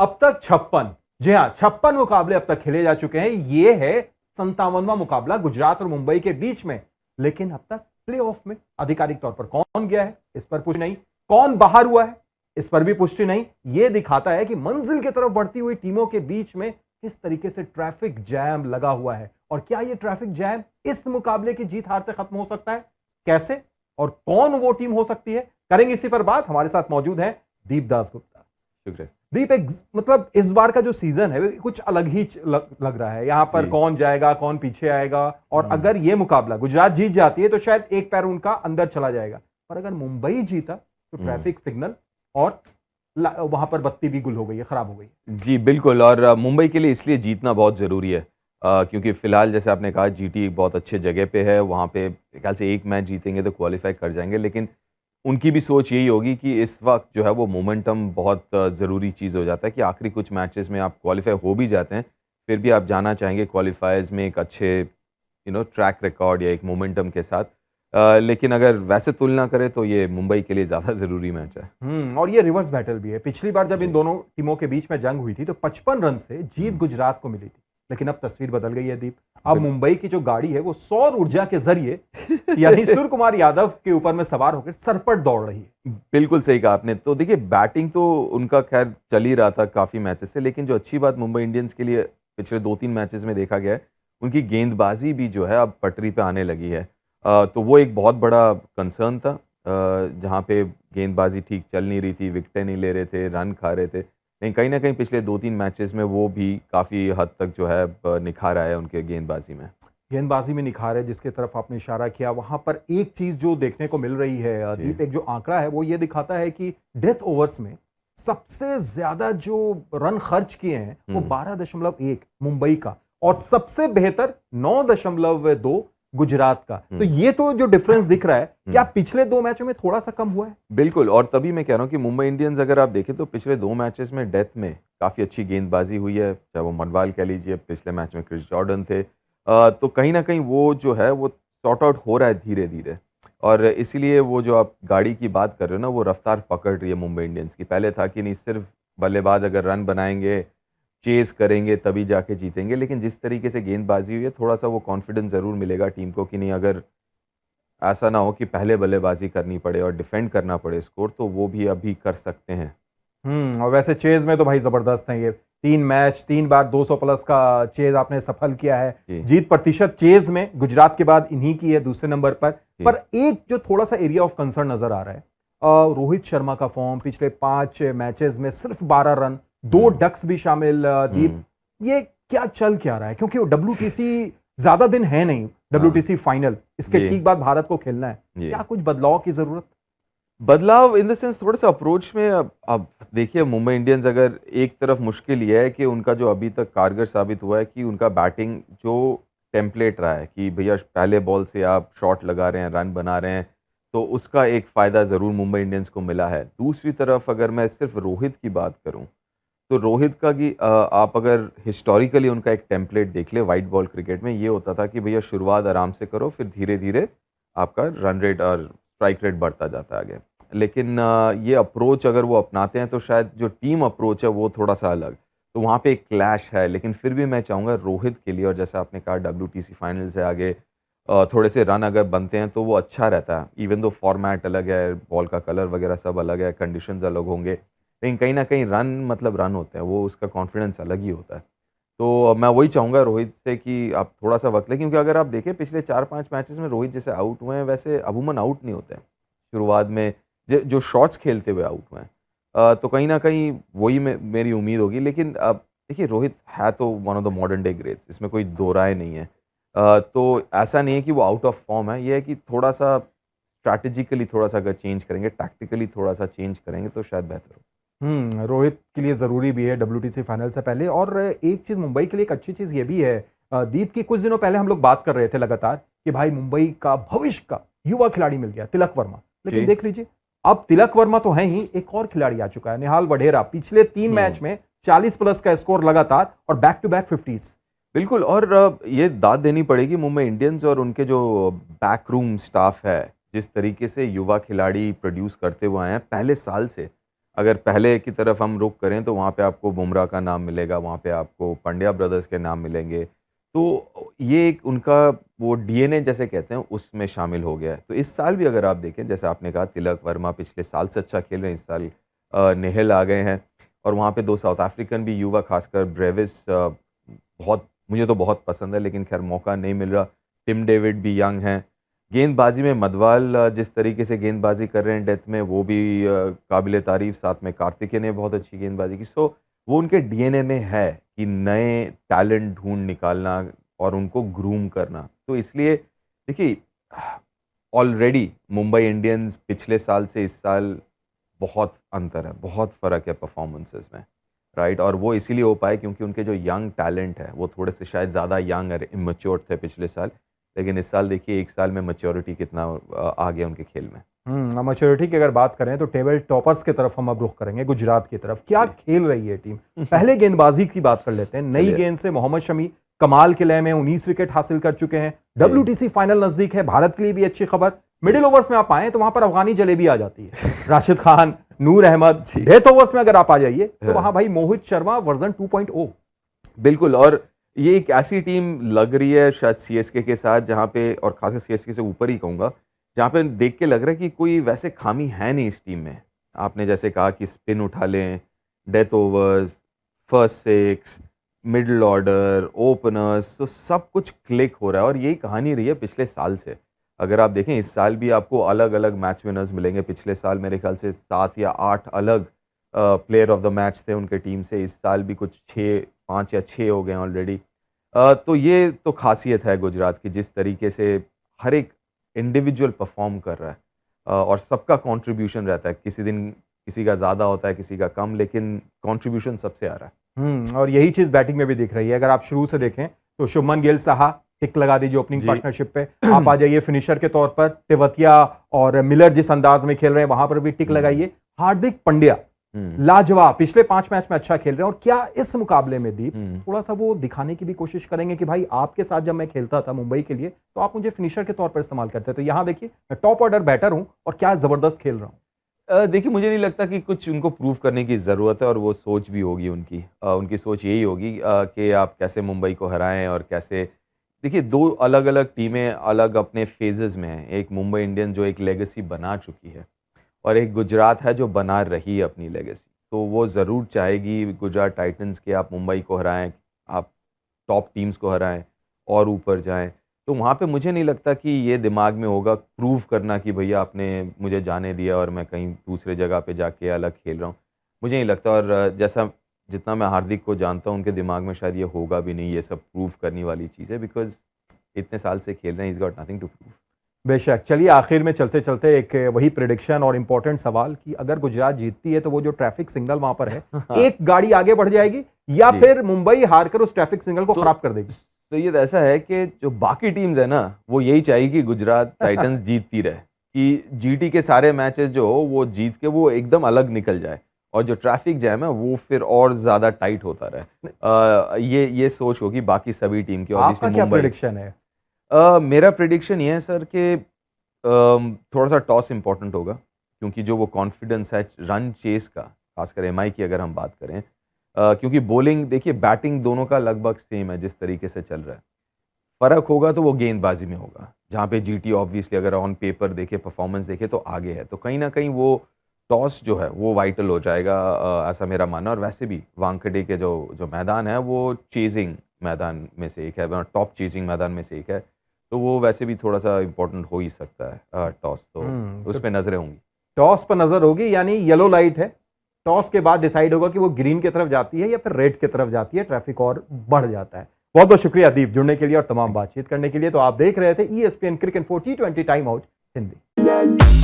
अब तक 56, जी हाँ 56 मुकाबले अब तक खेले जा चुके हैं। ये है 57वां मुकाबला गुजरात और मुंबई के बीच में। लेकिन अब तक प्लेऑफ में आधिकारिक तौर पर कौन गया है इस पर पुष्टि नहीं, कौन बाहर हुआ है इस पर भी पुष्टि नहीं। यह दिखाता है कि मंजिल की तरफ बढ़ती हुई टीमों के बीच में किस तरीके से ट्रैफिक जैम लगा हुआ है, और क्या यह ट्रैफिक जैम इस मुकाबले की जीत हार से खत्म हो सकता है, कैसे और कौन वो टीम हो सकती है, करेंगे इसी पर बात। हमारे साथ मौजूद है दीप दासगुप्ता। शुक्रिया। दीप, एक मतलब इस बार का जो सीजन है कुछ अलग ही लग रहा है। यहां पर कौन जाएगा कौन पीछे आएगा, और अगर यह मुकाबला गुजरात जीत जाती है तो शायद एक पैर उनका अंदर चला जाएगा, पर अगर मुंबई जीता तो ट्रैफिक सिग्नल और वहां पर बत्ती भी गुल हो गई है, खराब हो गई है। जी बिल्कुल, और मुंबई के लिए इसलिए जीतना बहुत ज़रूरी है क्योंकि फिलहाल जैसे आपने कहा जीटी एक बहुत अच्छे जगह पे है, वहाँ पे ख्याल से एक मैच जीतेंगे तो क्वालिफाई कर जाएंगे। लेकिन उनकी भी सोच यही होगी कि इस वक्त जो है वो मोमेंटम बहुत ज़रूरी चीज़ हो जाता है कि आखिरी कुछ मैचेस में आप क्वालिफाई हो भी जाते हैं, फिर भी आप जाना चाहेंगे क्वालिफायर्स में एक अच्छे ट्रैक रिकॉर्ड या एक मोमेंटम के साथ। लेकिन अगर वैसे तुलना करें तो ये मुंबई के लिए ज़्यादा ज़रूरी मैच है। और ये रिवर्स बैटल भी है। पिछली बार जब इन दोनों टीमों के बीच में जंग हुई थी तो 55 रन से जीत गुजरात को मिली थी, लेकिन अब तस्वीर बदल गई है दीप। अब मुंबई की जो गाड़ी है वो सौर ऊर्जा के जरिए यानी सूर्य कुमार यादव के ऊपर में सवार होकर सरपट दौड़ रही है। बिल्कुल सही कहा आपने। तो देखिए बैटिंग तो उनका खैर चल ही रहा था काफ़ी मैचेस से, लेकिन जो अच्छी बात मुंबई इंडियंस के लिए पिछले 2-3 मैचेस में देखा गया है, उनकी गेंदबाजी भी जो है अब पटरी पे आने लगी है। तो वो एक बहुत बड़ा कंसर्न था जहाँ पे गेंदबाजी ठीक चल नहीं रही थी, विकेटें नहीं ले रहे थे, रन खा रहे थे। लेकिन कहीं न कहीं पिछले 2-3 मैचेस में वो भी काफ़ी हद तक जो है निखार आया है उनके गेंदबाजी में। गेंदबाजी में निखार है जिसके तरफ आपने इशारा किया, वहां पर एक चीज जो देखने को मिल रही है दीप, एक जो आंकड़ा है वो ये दिखाता है कि डेथ ओवर्स में सबसे ज्यादा जो रन खर्च किए हैं वो 12.1 मुंबई का, और सबसे बेहतर 9.2 गुजरात का। तो ये तो जो डिफरेंस दिख रहा है, क्या पिछले 2 मैचों में थोड़ा सा कम हुआ है? बिल्कुल, और तभी मैं कह रहा हूँ कि मुंबई इंडियंस अगर आप देखें तो पिछले 2 मैचेस में डेथ में काफ़ी अच्छी गेंदबाजी हुई है, चाहे वो मनवाल कह लीजिए, पिछले मैच में क्रिस जॉर्डन थे। तो कहीं न कहीं वो जो है वो सॉर्ट आउट हो रहा है धीरे-धीरे, और इसीलिए वो जो आप गाड़ी की बात कर रहे हो ना, वो रफ्तार पकड़ रही है मुंबई इंडियंस की। पहले था कि नहीं सिर्फ बल्लेबाज अगर रन बनाएँगे, चेज़ करेंगे तभी जाके जीतेंगे, लेकिन जिस तरीके से गेंदबाजी हुई है थोड़ा-सा वो कॉन्फिडेंस ज़रूर मिलेगा टीम को कि नहीं, अगर ऐसा ना हो कि पहले बल्लेबाजी करनी पड़े और डिफेंड करना पड़े स्कोर, तो वो भी अभी कर सकते हैं। और वैसे चेज में तो भाई जबरदस्त है ये। 3 मैच 3 बार 200 प्लस का चेज आपने सफल किया है। जीत प्रतिशत चेज में गुजरात के बाद इन्हीं की है दूसरे नंबर पर एक जो थोड़ा सा एरिया ऑफ कंसर्न नजर आ रहा है, रोहित शर्मा का फॉर्म पिछले 5 मैचेस में सिर्फ 12 रन, 2 डक्स भी शामिल। दीप, ये क्या चल रहा है, क्योंकि WTC ज्यादा दिन है नहीं, WTC फाइनल इसके ठीक बाद भारत को खेलना है, क्या कुछ बदलाव की जरूरत? बदलाव इन द सेंस थोड़ा सा अप्रोच में। अब देखिए मुंबई इंडियंस अगर एक तरफ मुश्किल ये है कि उनका जो अभी तक कारगर साबित हुआ है कि उनका बैटिंग जो टेम्पलेट रहा है कि भैया पहले बॉल से आप शॉट लगा रहे हैं, रन बना रहे हैं, तो उसका एक फ़ायदा ज़रूर मुंबई इंडियंस को मिला है। दूसरी तरफ अगर मैं सिर्फ रोहित की बात करूं तो रोहित का कि आप अगर हिस्टोरिकली उनका एक टेम्पलेट देख ले वाइट बॉल क्रिकेट में, ये होता था कि भैया शुरुआत आराम से करो, फिर धीरे धीरे आपका रन रेट और स्ट्राइक रेट बढ़ता जाता है आगे। लेकिन ये अप्रोच अगर वो अपनाते हैं तो शायद जो टीम अप्रोच है वो थोड़ा सा अलग, तो वहाँ पे एक क्लैश है। लेकिन फिर भी मैं चाहूँगा रोहित के लिए, और जैसा आपने कहा WTC फाइनल से आगे थोड़े से रन अगर बनते हैं तो वो अच्छा रहता है। इवन दो फॉर्मेट अलग है, बॉल का कलर वगैरह सब अलग है, कंडीशंस अलग होंगे, लेकिन कहीं न कहीं रन मतलब रन होते हैं, वो उसका कॉन्फिडेंस अलग ही होता है। तो मैं वही चाहूँगा रोहित से कि आप थोड़ा-सा वक़्त लें, क्योंकि अगर आप देखें पिछले 4-5 मैचेज़ में रोहित जैसे आउट हुए हैं, वैसे अमूमन आउट नहीं होते हैं। शुरुआत में जो शॉट्स खेलते हुए आउट हुए हैं। तो कहीं न कहीं वही मेरी उम्मीद होगी। लेकिन अब देखिए रोहित है तो one of the modern day greats, इसमें कोई दो राय नहीं है। तो ऐसा नहीं है कि वो आउट ऑफ फॉर्म है, ये है कि थोड़ा-सा स्ट्रैटेजिकली थोड़ा-सा अगर चेंज करेंगे, टैक्टिकली थोड़ा-सा चेंज करेंगे तो शायद बेहतर हो। रोहित के लिए जरूरी भी है WTC फाइनल से पहले। और एक चीज मुंबई के लिए एक अच्छी चीज ये भी है दीप, की कुछ दिनों पहले हम लोग बात कर रहे थे लगातार कि भाई मुंबई का भविष्य का युवा खिलाड़ी मिल गया तिलक वर्मा, लेकिन देख लीजिए अब तिलक वर्मा तो है ही, एक और खिलाड़ी आ चुका है, निहाल वढेरा। पिछले 3 मैच में 40 प्लस का स्कोर लगातार और बैक टू बैक 50s। बिल्कुल, और ये दाद देनी पड़ेगी मुंबई इंडियंस और उनके जो बैक रूम स्टाफ है, जिस तरीके से युवा खिलाड़ी प्रोड्यूस करते हुए आए हैं पहले साल से। अगर पहले की तरफ हम रुख करें तो वहाँ पे आपको बुमराह का नाम मिलेगा, वहाँ पे आपको पंड्या ब्रदर्स के नाम मिलेंगे। तो ये एक उनका वो डीएनए जैसे कहते हैं उसमें शामिल हो गया है। तो इस साल भी अगर आप देखें, जैसे आपने कहा तिलक वर्मा पिछले साल से अच्छा खेल रहे हैं, इस साल नेहल आ गए हैं और वहाँ पे 2 साउथ अफ्रीकन भी युवा, खासकर ब्रेविस बहुत, मुझे तो बहुत पसंद है, लेकिन खैर मौका नहीं मिल रहा। टिम डेविड भी यंग हैं। गेंदबाजी में मधवाल जिस तरीके से गेंदबाजी कर रहे हैं डेथ में, वो भी काबिल तारीफ़। साथ में कार्तिकेय ने बहुत अच्छी गेंदबाजी की। सो वो उनके डीएनए में है कि नए टैलेंट ढूँढ निकालना और उनको ग्रूम करना। तो इसलिए देखिए, ऑलरेडी मुंबई इंडियंस पिछले साल से इस साल बहुत अंतर है, बहुत फ़र्क है परफॉर्मेंसेस में, राइट? और वो इसीलिए हो पाए क्योंकि उनके जो यंग टैलेंट है वो थोड़े से शायद ज़्यादा यंग और इमैच्योर थे पिछले साल, लेकिन इस साल देखिए 1 साल में मैच्योरिटी कितना आ गया उनके खेल में। मैच्योरिटी की अगर बात करें तो टेबल टॉपर्स की तरफ हम अब रुख करेंगे, गुजरात की तरफ। क्या खेल रही है टीम? पहले गेंदबाजी की बात कर लेते हैं। नई चलिए। गेंद से मोहम्मद शमी कमाल के लय में 19 विकेट हासिल कर चुके हैं। WTC फाइनल नजदीक है, भारत के लिए भी अच्छी खबर। मिडिल ओवर्स में आप आए तो वहां पर अफगानी जलेबी आ जाती है। राशिद खान, नूर अहमद। डेथ ओवर्स में अगर आप आ जाइए तो वहां भाई मोहित शर्मा वर्जन 2.0। बिल्कुल। और ये एक ऐसी टीम लग रही है शायद सीएसके के साथ, जहाँ पे, और खासकर सीएसके से ऊपर ही कहूँगा, जहाँ पे देख के लग रहा है कि कोई वैसे खामी है नहीं इस टीम में। आपने जैसे कहा कि स्पिन उठा लें, death overs, first six, middle order, openers, तो सब कुछ क्लिक हो रहा है और यही कहानी रही है पिछले साल से। अगर आप देखें इस साल भी आपको अलग अलग मैच विनर्स मिलेंगे। पिछले साल मेरे ख्याल से 7 या 8 अलग प्लेयर ऑफ द मैच थे उनके टीम से। इस साल भी कुछ 5 या 6 हो गए हैं ऑलरेडी। तो ये तो खासियत है गुजरात की, जिस तरीके से हर एक इंडिविजुअल परफॉर्म कर रहा है और सबका कंट्रीब्यूशन रहता है। किसी दिन किसी का ज़्यादा होता है, किसी का कम, लेकिन कंट्रीब्यूशन सबसे आ रहा है। और यही चीज बैटिंग में भी दिख रही है। अगर आप शुरू से देखें तो शुभमन गिल साहा टिक लगा दीजिए ओपनिंग जी। पार्टनरशिप पे। आप आ जाइए फिनिशर के तौर पर, तेवतिया और मिलर जिस अंदाज में खेल रहे हैं वहां पर भी टिक लगाइए। हार्दिक पांड्या लाजवाब, पिछले 5 मैच में अच्छा खेल रहे हैं। और क्या इस मुकाबले में दीप थोड़ा सा वो दिखाने की भी कोशिश करेंगे कि भाई आपके साथ जब मैं खेलता था मुंबई के लिए तो आप मुझे फिनिशर के तौर पर इस्तेमाल करते थे, तो यहाँ देखिए मैं टॉप ऑर्डर बैटर हूं और क्या जबरदस्त खेल रहा हूं। देखिए, मुझे नहीं लगता कि कुछ उनको प्रूव करने की ज़रूरत है और वो सोच भी होगी उनकी। उनकी सोच यही होगी कि आप कैसे मुंबई को हराएं और कैसे। देखिए, 2 अलग-अलग टीमें अलग अपने फेजेस में हैं। एक मुंबई इंडियंस जो एक लेगेसी बना चुकी है और एक गुजरात है जो बना रही है अपनी लेगेसी। तो वो ज़रूर चाहेगी गुजरात टाइटंस कि आप मुंबई को हराएं, आप टॉप टीम्स को हराएं और ऊपर जाएं। तो वहाँ पे मुझे नहीं लगता कि ये दिमाग में होगा प्रूव करना कि भैया आपने मुझे जाने दिया और मैं कहीं दूसरे जगह पे जाके अलग खेल रहा हूँ। मुझे नहीं लगता। और जैसा जितना मैं हार्दिक को जानता हूँ, उनके दिमाग में शायद ये होगा भी नहीं, ये सब प्रूव करने वाली चीज़ है, बिकॉज इतने साल से खेल रहे हैं। Is got nothing to prove. बेशक। चलिए आखिर में चलते चलते एक वही प्रेडिक्शन और इंपॉर्टेंट सवाल कि अगर गुजरात जीतती है तो वो जो ट्रैफिक सिग्नल वहां पर है एक गाड़ी आगे बढ़ जाएगी या जी। फिर मुंबई हारकर उस ट्रैफिक सिग्नल को तो- खराब कर देगी? तो ये ऐसा है कि जो बाकी टीम्स है ना, वो यही चाहिए कि गुजरात टाइटंस जीतती रहे, कि जीटी के सारे मैचेस जो हो वो जीत के वो एकदम अलग निकल जाए और जो ट्रैफिक जैम है वो फिर और ज़्यादा टाइट होता रहे। ये सोच होगी बाकी सभी टीम की। आपका क्या मुंबई, प्रेडिक्शन है? मेरा प्रेडिक्शन ये है सर कि थोड़ा सा टॉस इंपॉर्टेंट होगा, क्योंकि जो वो कॉन्फिडेंस है रन चेस का, खासकर एमआई की अगर हम बात करें, क्योंकि बॉलिंग देखिए बैटिंग दोनों का लगभग सेम है जिस तरीके से चल रहा है। फ़र्क होगा तो वो गेंदबाजी में होगा, जहाँ पे जीटी ऑब्वियसली अगर ऑन पेपर देखे, परफॉर्मेंस देखे तो आगे है। तो कहीं ना कहीं वो टॉस जो है वो वाइटल हो जाएगा, ऐसा मेरा मानना। और वैसे भी वानखेड़े के जो मैदान है वो चेजिंग मैदान में से एक है, टॉप चेजिंग मैदान में से एक है। तो वो वैसे भी थोड़ा सा इंपॉर्टेंट हो ही सकता है टॉस, तो उस पर नजरें होंगी। टॉस पर नजर होगी, यानी येलो लाइट है। टॉस के बाद डिसाइड होगा कि वो ग्रीन की तरफ जाती है या फिर रेड की तरफ जाती है, ट्रैफिक और बढ़ जाता है। बहुत बहुत शुक्रिया दीप जुड़ने के लिए और तमाम बातचीत करने के लिए। तो आप देख रहे थे ESPN Cricinfo T20 time out Hindi.